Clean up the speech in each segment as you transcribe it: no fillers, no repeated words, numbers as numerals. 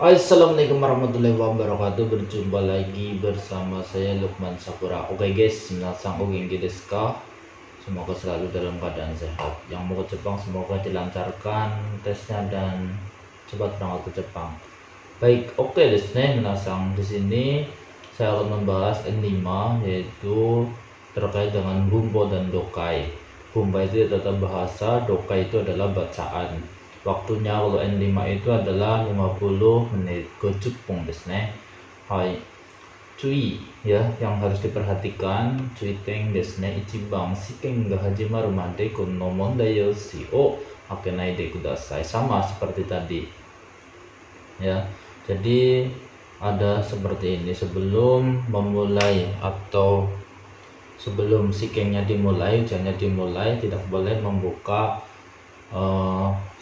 Assalamualaikum warahmatullahi wabarakatuh. Berjumpa lagi bersama saya Lukman Sakura. Oke guys, minasan o genki desu ka? Semoga selalu dalam keadaan sehat. Yang mau ke Jepang semoga dilancarkan tesnya dan cepat berangkat ke Jepang. Baik, oke desu ne minasan. Di sini saya akan membahas N5, yaitu terkait dengan Bunbo dan Dokai. Bunbo itu adalah bahasa, Dokai itu adalah bacaan. Waktunya kalau N5 itu adalah 50 menit. Gojupong desu ne. Hai. Cui ya, yang harus diperhatikan, cui teng desu ne. Ichiban shiken ga hajimaru made kono mondai yo shi o akenai de kudasai. Sama seperti tadi. Ya. Jadi ada seperti ini, sebelum memulai atau sebelum sikengnya dimulai, ujiannya dimulai, tidak boleh membuka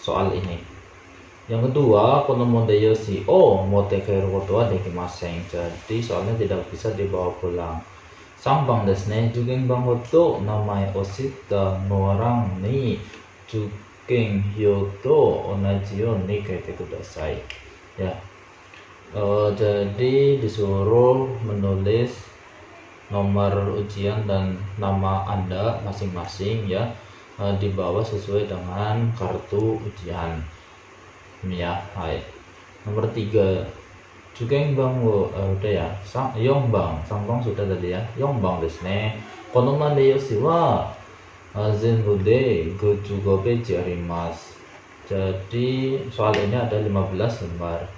soal ini. Yang kedua, kono mondai yoshi o motte kairu koto wa dekimasen. Jadi soalnya tidak bisa dibawa pulang. Sambang desu ne, jugen bango to namae oshita no orang ni jugen hyo to onaji you ni kaite kudasai. Ya. Jadi disuruh menulis nomor ujian dan nama Anda masing-masing ya, di bawah sesuai dengan kartu ujian ya. Hai. Nomor 3 juga yang bang udah ya, Yongbang Sangbang sudah tadi ya. Yongbang desu ne, kono mande yoshi wa zenbu de 55 peji arimasu. Jadi soal ini ada 15 lembar.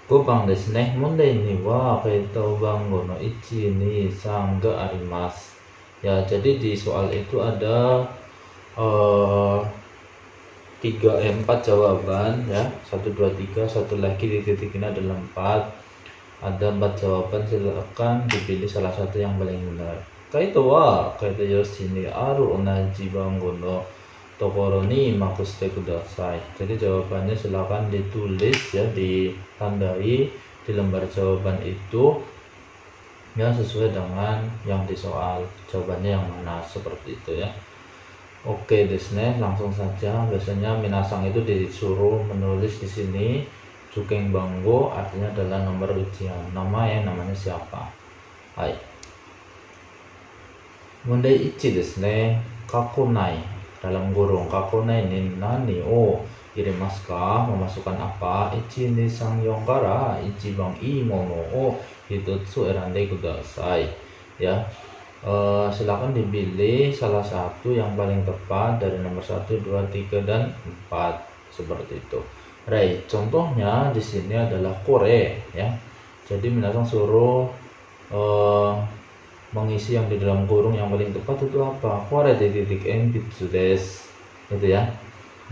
Gobang desu ne, mondai ni wa kaito bango no 1 2 3 ga arimasu. Ya, jadi di soal itu ada 4 jawaban ya, 1 2 3, satu lagi di titik ini adalah 4. Ada 4 jawaban, silakan dipilih salah satu yang paling benar. Kaito wa kaito yoshi ni aru onaji bango no tokoro ni makuste kudasai. Jadi jawabannya silakan ditulis ya, ditandai di lembar jawaban itu ya, sesuai dengan yang di soal. Jawabannya yang mana, seperti itu ya. Oke desu ne, langsung saja. Biasanya minasang itu disuruh menulis di sini Jukeng Banggo, artinya adalah nomor ujian, nama ya, namanya siapa. Hai. Mondai 1 desu ne, kakonai, dalam kurung kakonai ni nani o irimasu ka, memasukkan apa. 1 2 3 4 kara ichiban ii mono o hitotsu erande kudasai ya. Silakan dipilih salah satu yang paling tepat dari nomor 1, 2, 3 dan 4, seperti itu. Right, contohnya di sini adalah kore ya. Jadi minasan suruh mengisi yang di dalam kurung yang paling tepat itu apa? Kore de titik enbitsu desu, gitu ya.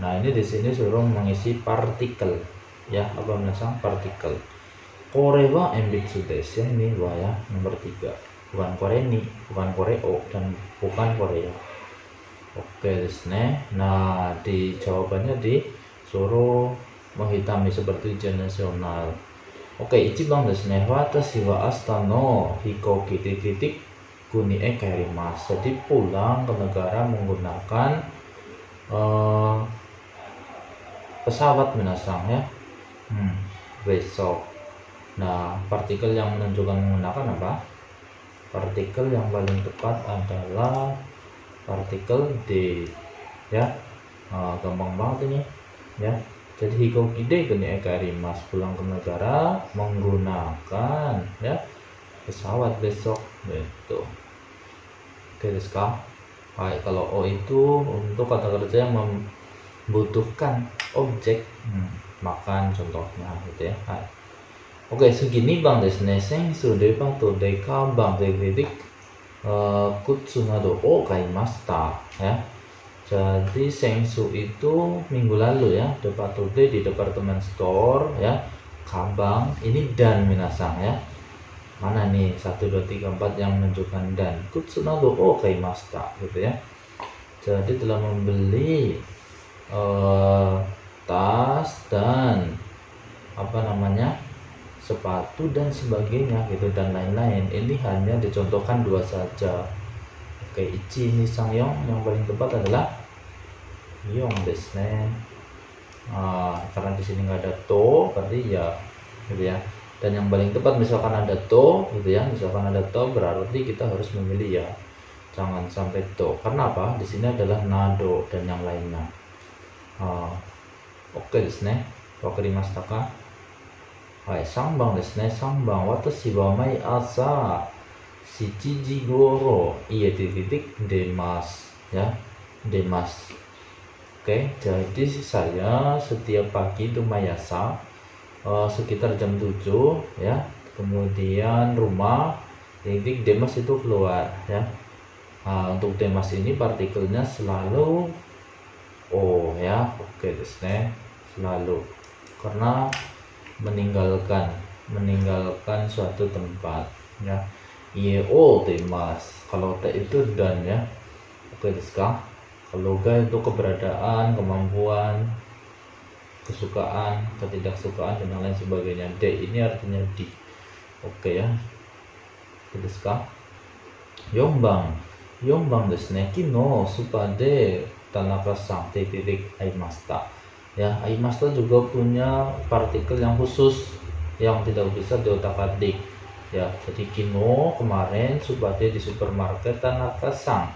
Nah, ini di sini suruh mengisi partikel ya, apa minasan? Partikel. Kore wa enbitsu desu ya, ini wa ya, nomor 3. Bukan kore ni, bukan kore o, dan bukan Korea. Oke desu ne. Nah, di jawabannya disuruh menghitami seperti ujian nasional. Oke, ichiban desu ne, watashi wa ashita no hikoki titik kuni e kaerimasu. Jadi pulang ke negara menggunakan pesawat minasang ya. Besok. Nah, partikel yang menunjukkan menggunakan apa? Partikel yang paling tepat adalah partikel D ya. Gampang banget ini ya. Jadi hikoki de kuni ekarimas, pulang ke negara menggunakan ya pesawat besok gitu. Oke desu ka? Baik, kalau O itu untuk kata kerja yang membutuhkan objek makan contohnya gitu ya. Hai. Oke, segini bang desu ne, sensu depa to deka bang titik kutsu nado o kaimashita ya. Jadi sensu itu minggu lalu ya, depa to de di departemen store ya. Kabang ini dan minasang ya. Mana nih 1 2 3 4 yang menunjukkan dan. Kutsu nado o kaimashita gitu ya. Jadi telah membeli tas dan apa namanya, sepatu dan sebagainya gitu, dan lain-lain. Ini hanya dicontohkan 2 saja. Oke, 1 2 3 4 yang paling tepat adalah yong desu ne. Karena di sini nggak ada to, berarti ya gitu ya. Dan yang paling tepat misalkan ada to gitu ya, misalkan ada to berarti kita harus memilih ya, jangan sampai to. Karena apa? Di sini adalah nado dan yang lainnya. Oke desu ne. Wakarimashita ka? Hai, 3番ですね。3番、私は毎朝7時頃家で出ます。Ya, demas. Oke, jadi saya setiap pagi itu mayasa sekitar jam 7 ya. Kemudian rumah demas itu keluar ya. Untuk demas ini partikelnya selalu O ya. Oke desu ne. Selalu. Karena meninggalkan suatu tempat ya. Ie o demas. Kalau te itu dan ya. Oke desu ka? Kalau ga itu keberadaan, kemampuan, kesukaan, ketidaksukaan dan lain sebagainya. D ini artinya di. Oke ya. Oke desu ka? 4番desu ne. Kino supa de Tanaka-san titik aimashita. Ya, aimashita juga punya partikel yang khusus yang tidak bisa diotak-atik. Ya, jadi kino kemarin subade di supermarket Tanaka-san.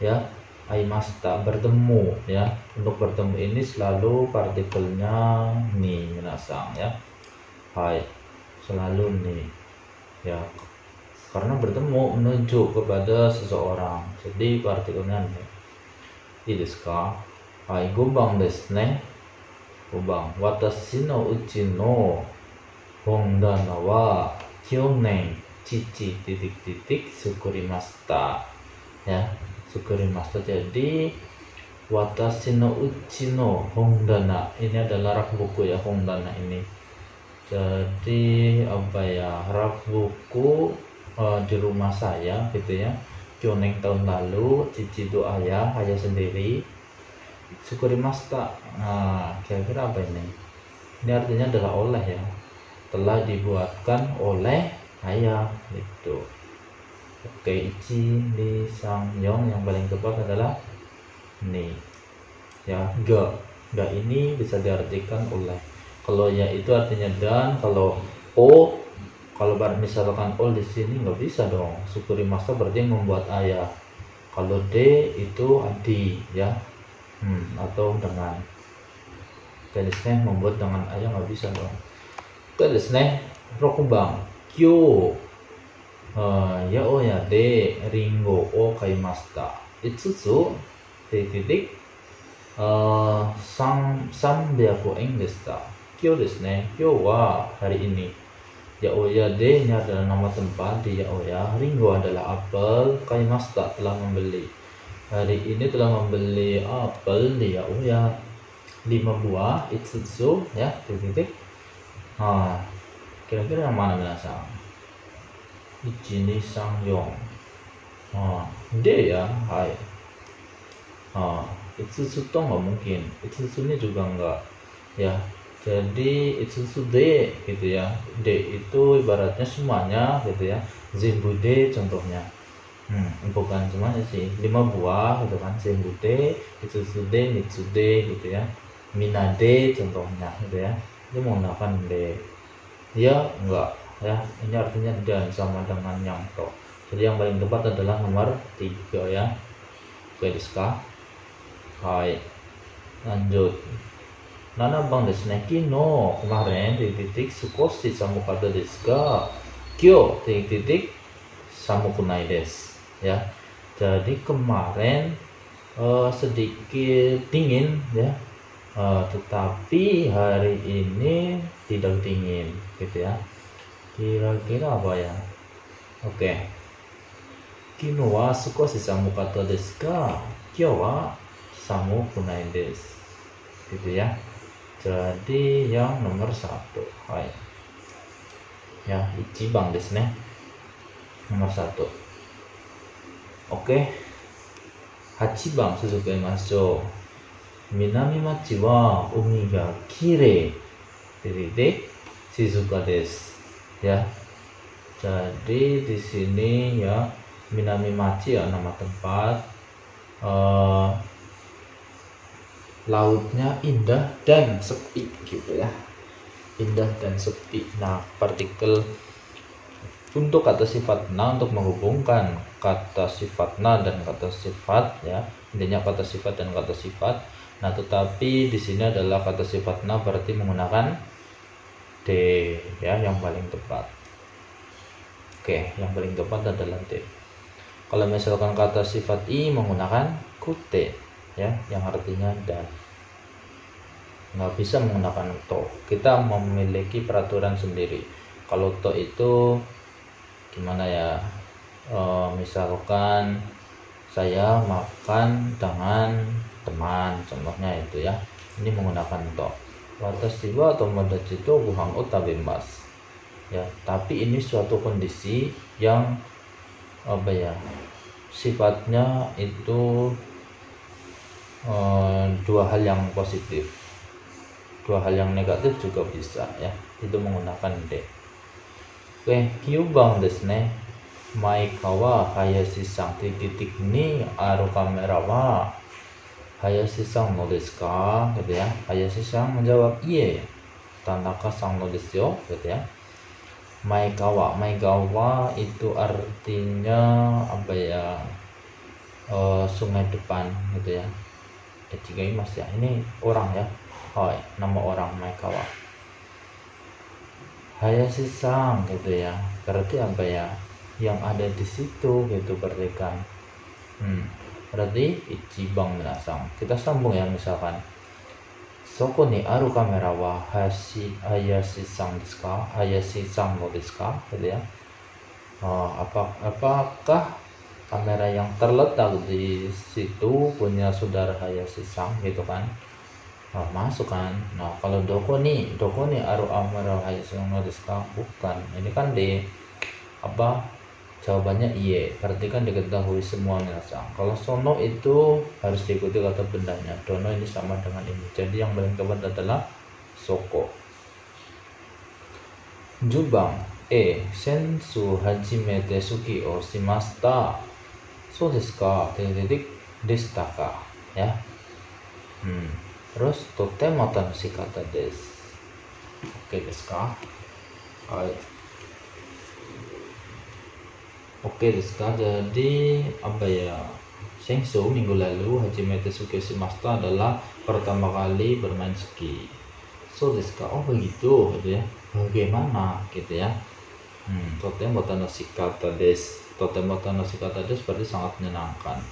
Ya, aimashita bertemu ya. Untuk bertemu ini selalu partikelnya ni minasang ya. Hai, selalu ni. Ya. Karena bertemu menuju kepada seseorang. Jadi partikelnya ni. Ii desu ka? Hai, 5番ですね。5番、私のうちの本棚は去年父作りました。Ya, sukurimashita. Jadi watashi no uchi no hondana ini adalah rak buku ya, hondana ini. Jadi apa ya, rak buku di rumah saya gitu ya. Kyoneng tahun lalu, cici itu ayah sendiri. Sukurimashita. Nah, kira-kira apa ini? Ini artinya adalah oleh ya. Telah dibuatkan oleh ayah gitu. Oke, ichi, ni, sang, yong. Yang paling tepat adalah ni. Ya, ga. Ga ini bisa diartikan oleh. Kalau ya itu artinya dan, kalau o, kalau misalkan ol di sini nggak bisa dong. Sukurimashita berarti yang membuat ayah. Kalau d itu adi ya. Atau dengan. Oke desu ne, membuat dengan ayah nggak bisa dong. Oke desu ne, 6番、今日八百屋でリンゴを買いました。5つ300円でした。今日ですね、今日はhari ini. Yaoyade ini adalah nama tempat di Yaoya. Ringo adalah apel. Kaimashita telah membeli. Hari ini telah membeli apel di Yaoya 5 buah. Itsutsu ya, titik. Kira-kira yang mana minasang? 1, 2, 3, 4. D ya, hai. Itsutsu to nggak mungkin. Itsutsu ini juga enggak ya. Jadi itsutsu de gitu ya. D itu ibaratnya semuanya gitu ya. Zenbu de contohnya. Bukan semuanya sih. 5 buah gitu kan. Zenbu de, itsutsu de, mitsu de gitu ya. Mina de contohnya gitu ya. Dia menggunakan de. Ya enggak ya. Ini artinya dan sama dengan yang to. Jadi yang paling tepat adalah nomor 3 ya. Oke desu ka? Hai. Lanjut. 7番ですね。昨日 kemarin titik sukoshi samukata desu ga kyo titik samukunai desu ya. Jadi kemarin sedikit dingin ya. Tetapi hari ini tidak dingin gitu ya. Kira-kira apa ya? Oke. Kino wa sukoshi samukata desu ga kyo wa samukunai desu. Gitu ya. Jadi yang nomor 1. Hai. Ya, ichiban desu ne. Nomor 1. Oke. 8番続けましょう。南町は海がきれいで静かです。Ya. Jadi di sini ya, Minamimachi ya nama tempat. Lautnya indah dan sepi gitu ya. indah dan sepi. Nah, partikel untuk kata sifat na untuk menghubungkan kata sifat na dan kata sifat ya, intinya kata sifat dan kata sifat. Nah, tetapi di sini adalah kata sifat na berarti menggunakan D ya, yang paling tepat. Oke, yang paling tepat adalah D. Kalau misalkan kata sifat i menggunakan kute ya, yang artinya dan. Nggak bisa menggunakan to. Kita memiliki peraturan sendiri. Kalau to itu gimana ya, misalkan saya makan dengan teman, contohnya itu ya, ini menggunakan to. Watashi wa tomodachi to gohan o tabemasu ya, tapi ini suatu kondisi yang apa ya, sifatnya itu dua hal yang positif, dua hal yang negatif juga bisa ya, itu menggunakan D. Oke, kyubang desu ne. Maika wa Hayashi-san titik ni aru kamera wa Hayashi-san no desu ka, gitu ya. Hayashi-san menjawab iye, Tanaka-san no desu yo, gitu ya. Maikawa itu artinya apa ya, sungai depan gitu ya. Mas ya, ini orang ya, nama orang Maikawa. Hayashi-san gitu ya, berarti apa ya, yang ada di situ gitu, berarti kan. Berarti ichibang minasang. Kita sambung ya, misalkan soko ni aru kamera wa Hayashi-san desu ka? Hayashi-san no desu ka? Gitu ya. Apakah kamera yang terletak di situ punya saudara Hayashi-san gitu kan? Masuk kan. Nah, kalau doko ni aru kamera Hayashi-san no desu ka? Bukan. Ini kan di apa? Jawabannya iye, berarti kan diketahui semua minasang. Kalau sono itu harus diikuti kata bendanya. Dono ini sama dengan ini. Jadi yang paling tepat adalah soko. Jubang sensu hajimete suki o shimashita. So desu ka? Deshita ka? Ya. Terus totemo tanoshikatta desu. Oke desu ka? Oke desu ka? Jadi apa ya, Sensu minggu lalu hajimete suki shimashita adalah pertama kali bermain ski. So desu ka? Oh begitu gitu ya. Bagaimana gitu ya. Totemo tanoshikatta desu. Totemo tanoshikatta desu berarti sangat menyenangkan.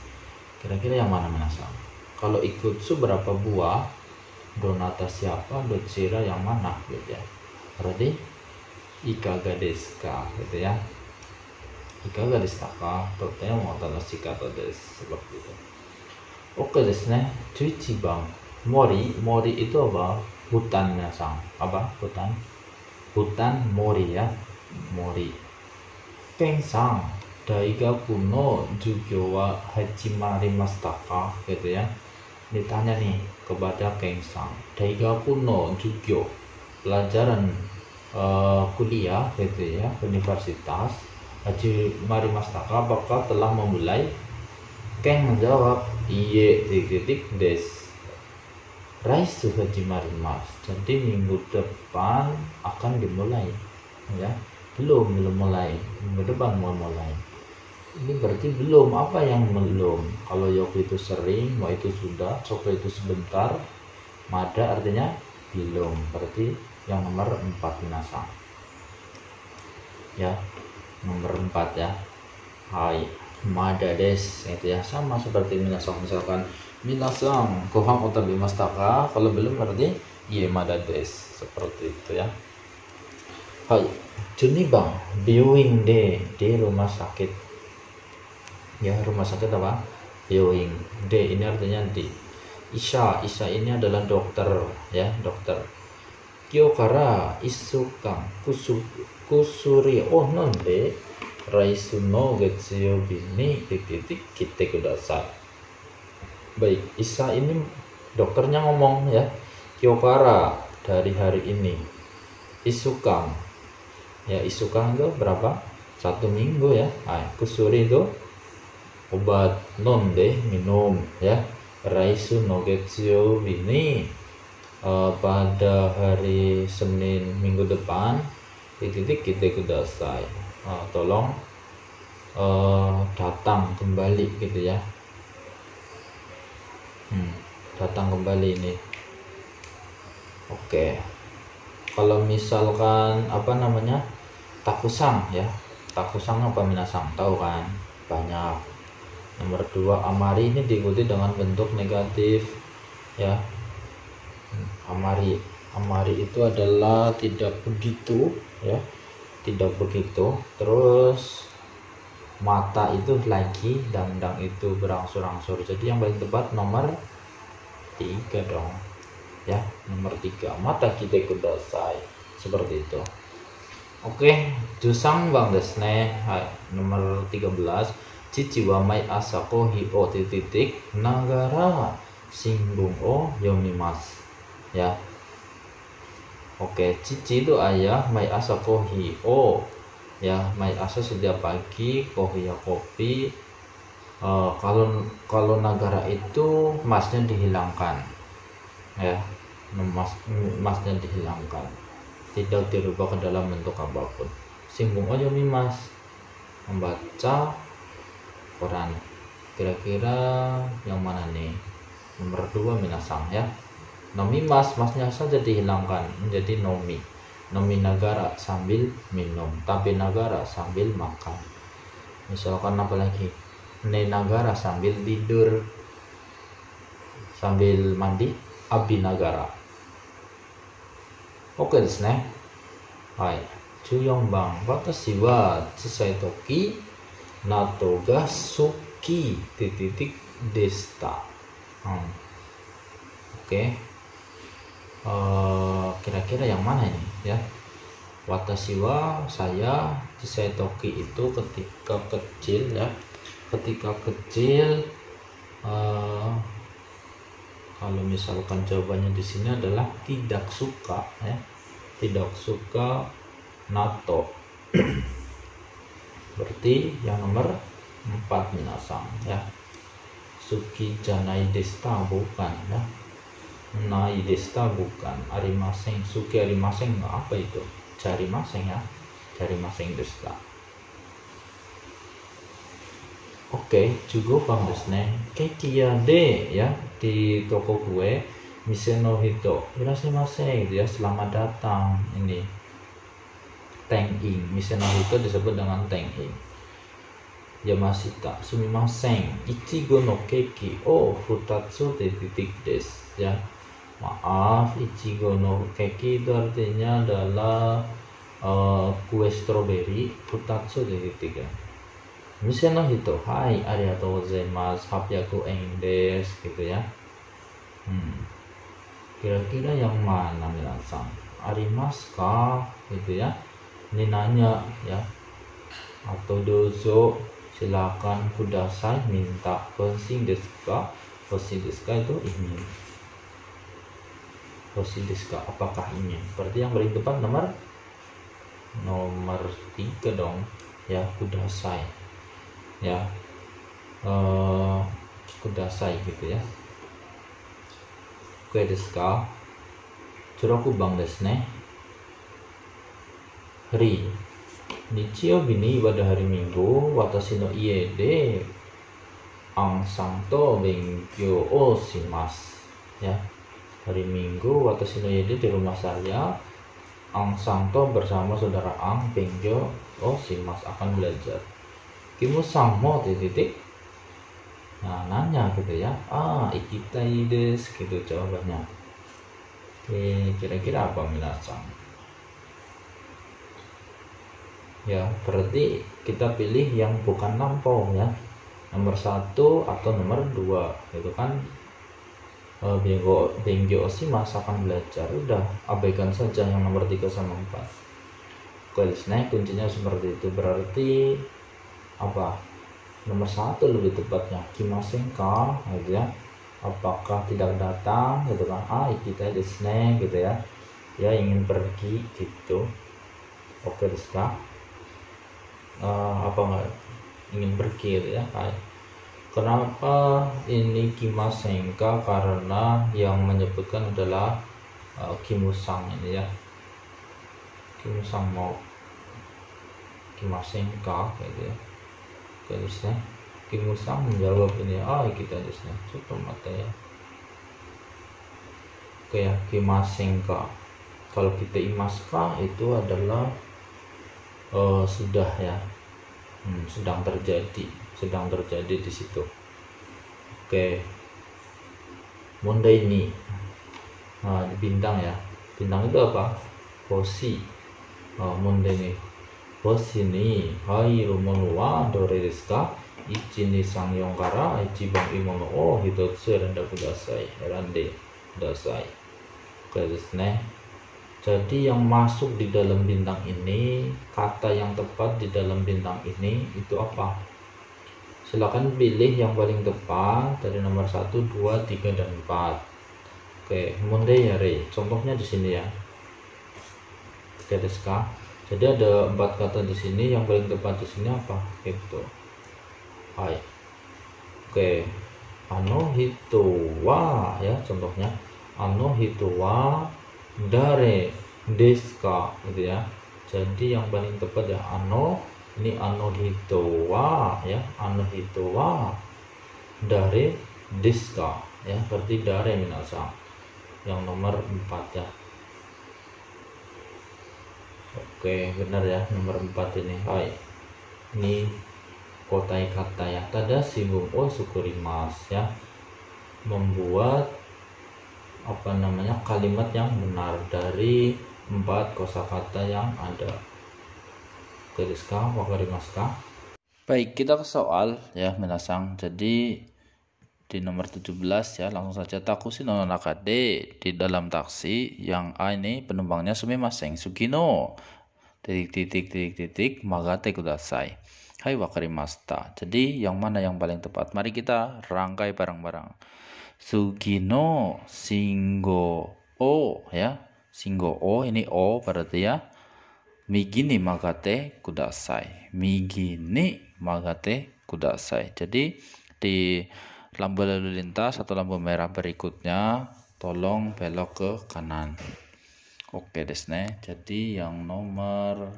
Kira-kira yang mana minasang? Kalau ikutsu berapa buah? Donata siapa? Dochira yang mana gitu ya. Berarti ikaga desu ka gitu ya. Ikaga desu ka? Totemo tanoshikatta desu, seperti itu. Oke desu ne. 11 bang. Mori itu apa? Hutan minasang. Apa? Hutan mori ya. Mori. Ken-san, daigaku no jugyo wa hajimarimashita ka? Gitu ya. Ditanya nih kepada Ken-san, daigaku no jugyo, pelajaran kuliah gitu ya, universitas, hajimarimashita ka? Apakah telah memulai? Ken menjawab iye desu. Raisu hajimarimasu. Jadi minggu depan akan dimulai ya. Belum mulai, minggu depan mau mulai. Ini berarti belum. Apa yang belum? Kalau yoku itu sering, mau itu sudah, soko itu sebentar, mada artinya belum. Berarti yang nomor 4 minasang ya, nomor 4 ya. Hai, mada desu itu ya, sama seperti minasang. Misalkan minasang gohan o tabemashita ka? Kalau belum berarti iye mada desu, seperti itu ya. Hai, 12 bang, byouin de rumah sakit ya. Rumah sakit apa? Byouin. De ini artinya di. Isha ini adalah dokter ya, dokter. Kyo kara isukan kusuri o nonde raisu no getsuyoubi ni kite kudasai. Baik, Isha ini dokternya ngomong ya. Kyokara dari hari ini. Isukan ya, isukan itu berapa? 1 minggu ya. Kusuri itu obat, nonde minum ya. Raisu no getsuyoubi ni pada hari Senin minggu depan titik kita kudasai. Tolong datang kembali gitu ya. Datang kembali ini. Oke. Kalau misalkan takusang ya. Takusang apa minasang tahu kan? Banyak. Nomor 2 amari ini diikuti dengan bentuk negatif ya. Amari itu adalah tidak begitu ya. Tidak begitu. Terus mata itu lagi, dangdang itu berangsur-angsur. Jadi yang paling tepat nomor 3 dong ya. Nomor 3 mata kita kudasai, seperti itu. Oke, jusang bang desne. Nomor 13 cici wa mai asako hi o titik nagara singbung o yomimas ya. Oke, cici itu ayah, mai asako hi o ya, mai asa setiap pagi, kohi ya kopi. Kalau nagara itu masnya dihilangkan ya, masnya dihilangkan, tidak dirubah ke dalam bentuk apapun. Singbung aja mimas, membaca Quran. Kira-kira yang mana nih? Nomor 2 minasang ya. Nomi masnya saja dihilangkan menjadi nomi. Nomi nagara sambil minum, tapi nagara sambil makan. Misalkan apa lagi? Ne nagara sambil tidur, sambil mandi, abi nagara. Oke desu ne. Hai, 14番私は小さい時納豆が好きtitikでした。Oke. Kira-kira yang mana ini ya? Watashi wa saya, chisai toki itu ketika kecil ya. Ketika kecil, kalau misalkan jawabannya di sini adalah tidak suka ya. Tidak suka natto. Berarti yang nomor 4 minasang ya. Suki janai desta bukan ya. Nai desta bukan. Arimaseng, suki arimaseng apa itu? Cari maseng ya. Cari maseng desta. Oke, juga bang desne. Kekia de ya, di toko kue mise no hito irashimasen gitu ya, selamat datang. Ini teng-in, mise no hito disebut dengan teng-in. Yamashita sumimasen ichigo no keki o futatsu de titik des ya. Maaf, ichigo no keki itu artinya adalah kue stroberi, futatsu de titik ya. Mise no hito, hai, arigatou gozaimasu, 800 yen desu gitu ya. Kira-kira yang mana minasang? Arimasu ka gitu ya. Ini nanya ya. Atau dozo, silakan, kudasai, minta. Hoshi desu ka? Hoshi desu ka itu ingin. Hoshi desu ka, apakah ingin? Berarti yang paling tepat nomor 3 dong ya, kudasai ya. Kudasai gitu ya. Oke desu ka? Churaku bang desu ne. Hari Nichiyobi ni pada hari Minggu, watashi no ie de ansang to benkyou o shimasu ya. Hari Minggu watashi no ie de di rumah saya, ansang to bersama saudara Ang, benkyou o shimasu akan belajar. Kimu-san mo titik. Nah, nanya gitu ya. Ikitai desu gitu jawabannya. Oke, kira-kira apa minasang? Ya, berarti kita pilih yang bukan lampau ya. Nomor 1 atau nomor 2 itu kan. Benkyou o shimasu akan belajar. Udah, abaikan saja yang nomor 3 sama 4. Oke, nah kuncinya seperti itu. Berarti apa? Nomor 1 lebih tepatnya kimasen ka gitu ya. Apakah tidak datang gitu kan. Kita desu ne gitu ya. Ya, ingin pergi gitu. Oke desu ka? Apa enggak ingin pergi gitu ya. Kenapa ini kimasen ka? Karena yang menyebutkan adalah Kimusang ini ya, Kimusang mau Kimasenka gitu ya. Terusnya Kimusang menjawab ini, kita terusnya tutup mata ya. Oke ya, Kimasenka. Kalau kita imaska itu adalah sudah ya, sedang terjadi di situ. Oke, Mondai ni, bintang ya, bintang itu apa? Hoshi. Mondai ni, hoshi ni hairu mono wa dore desu ka? 1, 2, 3, 4 から一番いいものを一つ選んでください。選んでください。Okeですね. Jadi yang masuk di dalam bintang ini, kata yang tepat di dalam bintang ini itu apa? Silakan pilih yang paling tepat dari nomor 1, 2, 3, dan 4. Oke, Mondai yare. Contohnya di sini ya. Oke, desu ka? Jadi ada 4 kata di sini, yang paling tepat di sini apa? Gitu. Hai. Oke. Ano hito wa ya, contohnya. Ano hito wa dare desu ka, gitu ya. Jadi yang paling tepat ya ano, ini ano hito wa ya, ano hito wa dare desu ka ya, berarti dare minasang. Yang nomor 4 ya. Oke, benar ya, nomor 4 ini. Hai. Ini kotai kata ya. Tadashi bum o sukurimasu ya. Membuat kalimat yang benar dari 4 kosakata yang ada. Oke, desu ka? Wakarimasu ka? Baik, kita ke soal ya, minasang. Jadi di nomor 17 ya, langsung saja. Takushi no nakade, di dalam taksi yang A ini penumpangnya sumimasen sugino magate kudasai. Hai, wakarimashita. Jadi yang mana yang paling tepat? Mari kita rangkai bareng-bareng. Sugino singgo o ya. Singgo o, ini o berarti ya. Migi ni magate kudasai. Migi ni magate kudasai. Jadi di lampu lalu lintas atau lampu merah berikutnya tolong belok ke kanan. Oke desu ne. Jadi yang nomor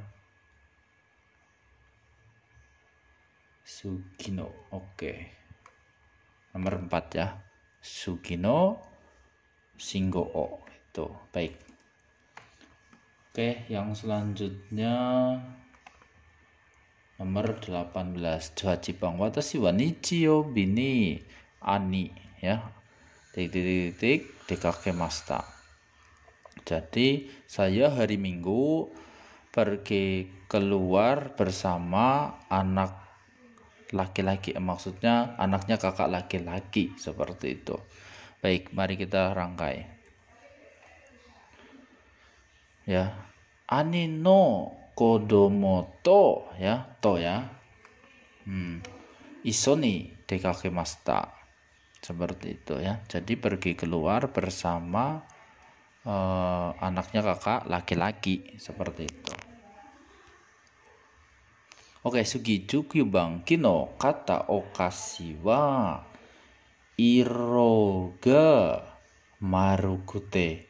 Sugino. Oke. Nomor 4 ya. Sugino singgo o. Itu. Baik. Oke, yang selanjutnya nomor 18. Jibang. Watashi wa nichiyobi ni ani ya. Dekakemashita. Jadi saya hari Minggu pergi keluar bersama anak laki-laki, maksudnya anaknya kakak laki-laki, seperti itu. Baik, mari kita rangkai ya. Ani no kodomo to ya, to ya. Iso ni dekakemashita, seperti itu ya. Jadi pergi keluar bersama anaknya kakak laki-laki, seperti itu. Oke, Sugiju Kyubang kino kata okashi wa iro ga marukute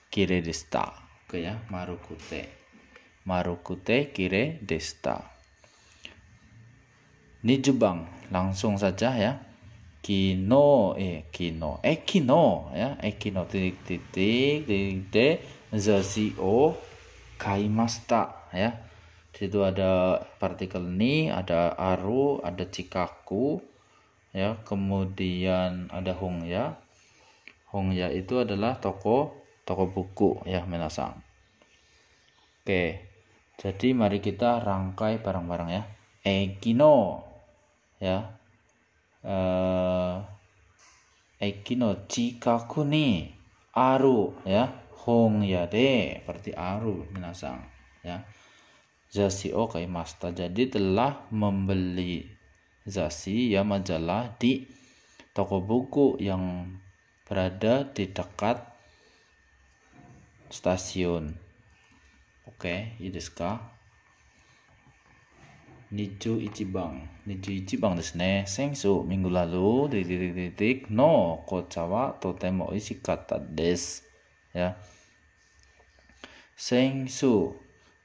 kire deshita. Oke ya, marukute kire deshita. Nijubang, langsung saja ya. Kino ya, ekino zashi o kaimashita ya. Di situ ada partikel ni, ada aru, ada cikaku ya, kemudian ada hongya. Hongya itu adalah toko buku ya, minasang. Oke. Jadi mari kita rangkai bareng-bareng ya. Ekino ya. Ekino chikaku ni aru ya, hongya de, berarti aru, minasang ya. Zashi o kaimashita, jadi telah membeli zashi ya, majalah, di toko buku yang berada di dekat stasiun. Oke, i desu ka? Niju ichibang desu ne. Sensu, minggu lalu no kocha wa totemo oishikatta desu ya. Sengsu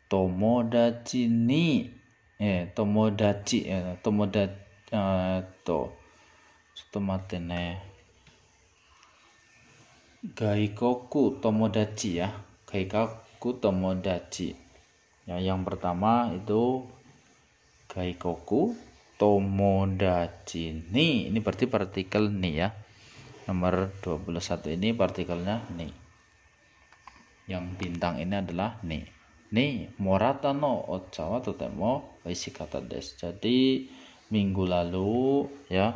tomodachi ni tomodachi to cotto ne gaikoku tomodachi ya, gaikoku tomodachi ya. Yang pertama itu gaikoku tomodachi ni, ini berarti partikel ni ya. Nomor 21 ini partikelnya ni. Yang bintang ini adalah ni. Ni morata no ocha wa totemo oishikatta desu. Jadi minggu lalu ya,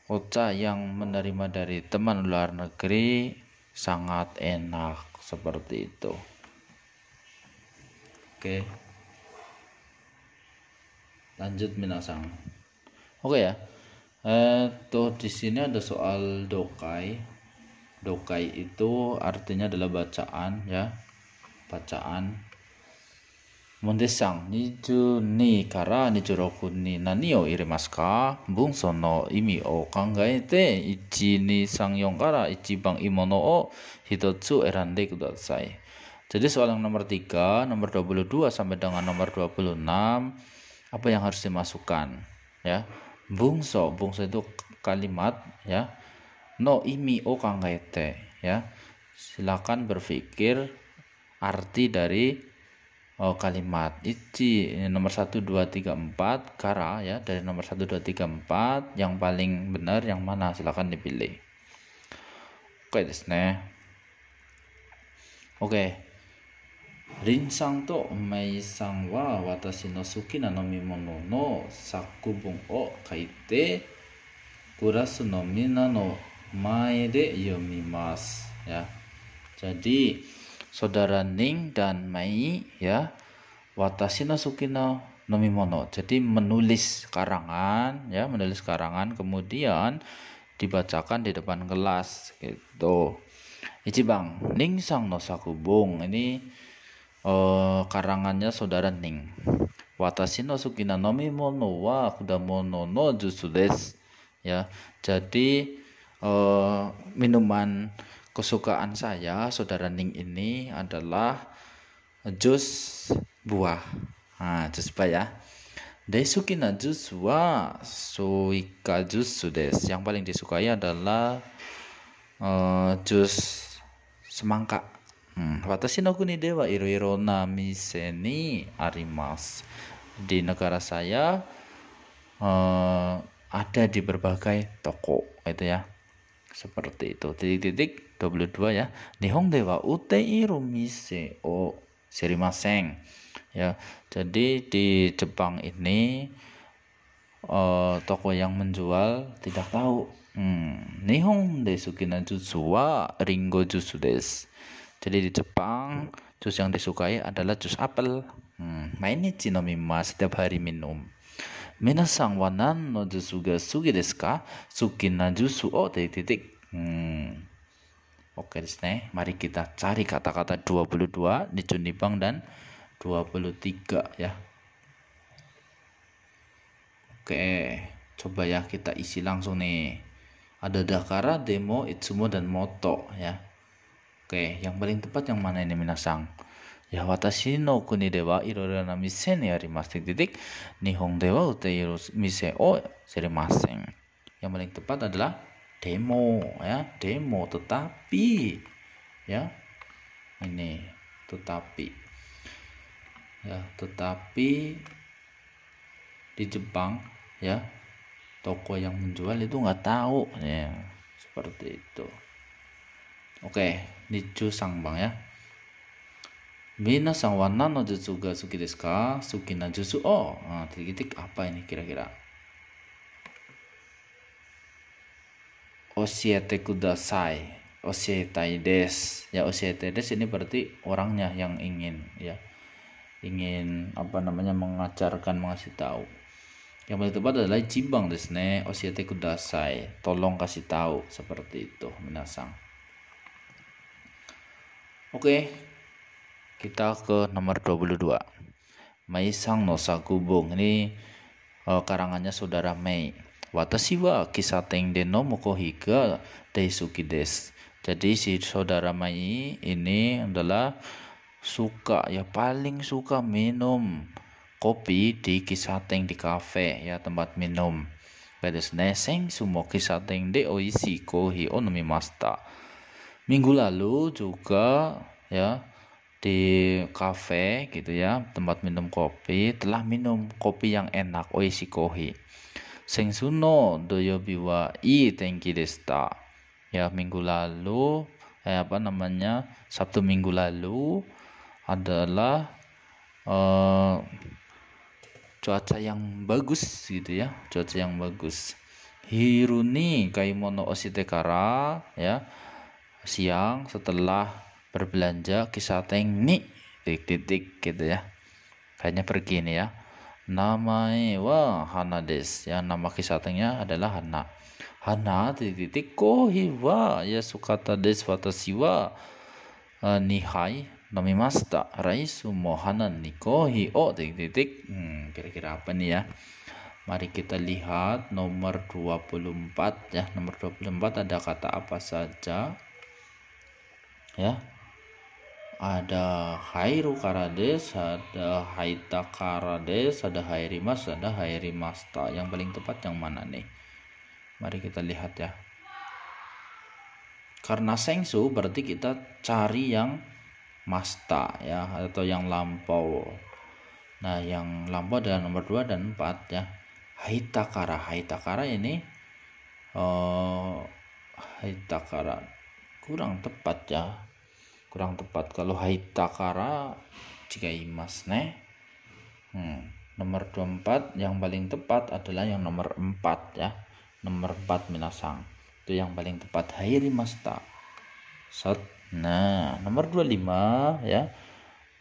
ocha yang menerima dari teman luar negeri sangat enak, seperti itu. Oke. Lanjut minasang. Oke ya. Tuh di sini ada soal dokai. Dokai itu artinya adalah bacaan ya. Bacaan. Mondesang, 22から26に何を入れますか？文章の意味を考えて、1、2、3、4から一番いいものを一つ選んでください。Jadi soal yang nomor 3, nomor 22 sampai dengan nomor 26, apa yang harus dimasukkan ya? Bungso itu kalimat ya. No imi o kangaete ya. Silakan berpikir arti dari kalimat. Ichi nomor 1, 2, 3, 4 kara ya. Dari nomor 1, 2, 3, 4 yang paling benar yang mana? Silakan dipilih. Oke desu ne. Oke. Rin-san to Mei-san wa watashi no suki na nomimono no sakubun o kaite kurasu no minna no mae de yomimasu ya. Jadi saudara Ning dan Mei ya, watashi no suki no nomimono. Jadi menulis karangan ya, menulis karangan kemudian dibacakan di depan kelas gitu. Ichibang Ning-san no sakubun, ini karangannya saudara Ning. Watashi no suki na nomimono wa kudamono no jutsu desu ya. Jadi minuman kesukaan saya saudara Ning ini adalah jus buah. Nah, jus buah ya. Desuki na jus wa suika jutsu desu. Yang paling disukai adalah jus semangka. Watashi no kuni de wa iro-iro na mise ni arimasu. Di negara saya ada di berbagai toko itu ya. Seperti itu. Titik-titik 22 ya. Nihon de wa uteiru mise o shirimasen. Ya. Jadi di Jepang ini toko yang menjual tidak tahu. Nihon de suki na jutsu wa ringo jutsu desu. Jadi di Jepang jus yang disukai adalah jus apel. Mainichi nomimasu, setiap hari minum. Minasan wa nan no jutsu ga suki desu ka? Suki na jutsu o titik. Oke desu ne. Mari kita cari kata-kata 22 di Junibang dan 23 ya. Oke, coba ya kita isi langsung nih. Ada dakara, demo, itsumo dan moto ya. Oke, yang paling tepat yang mana ini minasang? Ya, watashi no kuni de wa iro-iro na mise ni arimasu titik. Nihon de wa uteiru mise o shirimasen. Yang paling tepat adalah demo ya, demo tetapi ya. Ini tetapi. Ya, tetapi di Jepang ya, toko yang menjual itu nggak tahu ya, seperti itu. Oke, Nichu Sangbang ya. Minasan wa nan no jutsu ga suki desu ka? Suki na jutsu o. Titik-titik apa ini kira-kira? Oshiete kudasai. Oshietai desu. Ya, oshiete desu ini berarti orangnya yang ingin ya. Ingin mengajarkan, mengasih tahu. Yang paling tepat adalah Ichibang desu ne. Oshiete kudasai. Tolong kasih tahu, seperti itu minasang. Oke, kita ke nomor 22. Mei-san no sakubun. Ini karangannya saudara Mei. Watashi wa kisaten de nomu kohi ga daisuki desu. Jadi si saudara Mai ini adalah suka ya, paling suka minum kopi di Kisateng, di kafe ya, tempat minum. Kades neseng sumo Kisateng de oishi kohi o nomimashita. Minggu lalu juga ya di kafe gitu ya, tempat minum kopi, telah minum kopi yang enak, oishi kohi. Sengsuno doyobi wa ii tenki deshita. Ya, minggu lalu Sabtu minggu lalu adalah cuaca yang bagus gitu ya, cuaca yang bagus. Hiruni kaimono oshite kara ya, siang setelah berbelanja Kisateng ni titik gitu ya, kayaknya pergi nih ya. Namae wa Hana desu ya, nama Kisatengnya adalah Hana. Hana titik kohi wa yasukata desu watashi wa nihai nomimashita. Raisu mo Hana ni kohi o titik. Kira-kira apa nih ya? Mari kita lihat nomor 24 ya. Nomor 24 ada kata apa saja ya? Ada hairu karades, ada haita karades, ada hairimas, ada hairimasta. Yang paling tepat yang mana nih? Mari kita lihat ya. Karena sengsu berarti kita cari yang masta ya, atau yang lampau. Nah, yang lampau adalah nomor 2 dan 4 ya. Haitakara ini haitakara kurang tepat ya. Kurang tepat. Kalau haitakara jika imas ne. Nomor 24 yang paling tepat adalah yang nomor 4 ya. Nomor 4 minasang. Itu yang paling tepat, hairimashita. Nah, nomor 25 ya.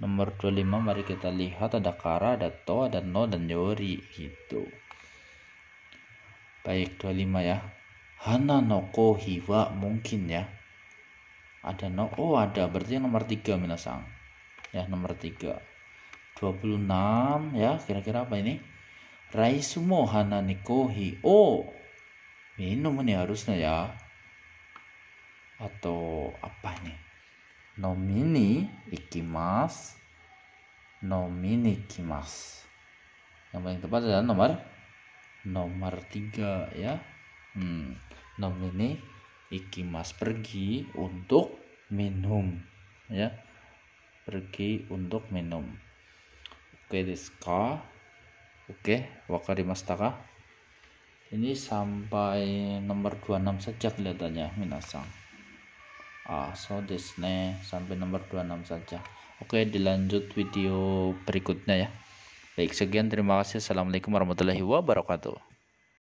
Nomor 25 mari kita lihat ada kara, ada to, ada no dan yori gitu. Baik, 25 ya. Hana no kohi wa mungkin ya. Ada no, ada, berarti yang nomor 3 minasang. Ya, nomor 3. 26 ya, kira-kira apa ini? Raisu mo hana ni kohi. Minum nih harusnya ya. Atau apa ini? Nomini ikimasu. Nomini ikimasu. Yang paling tepat adalah nomor 3 ya. Nomini ikimasu, pergi untuk minum ya. Pergi untuk minum. Oke desu ka? Oke, wakarimashita ka? Ini sampai nomor 26 saja kelihatannya minasang. So desu ne, sampai nomor 26 saja. Oke, dilanjut video berikutnya ya. Baik, sekian, terima kasih. Assalamualaikum warahmatullahi wabarakatuh.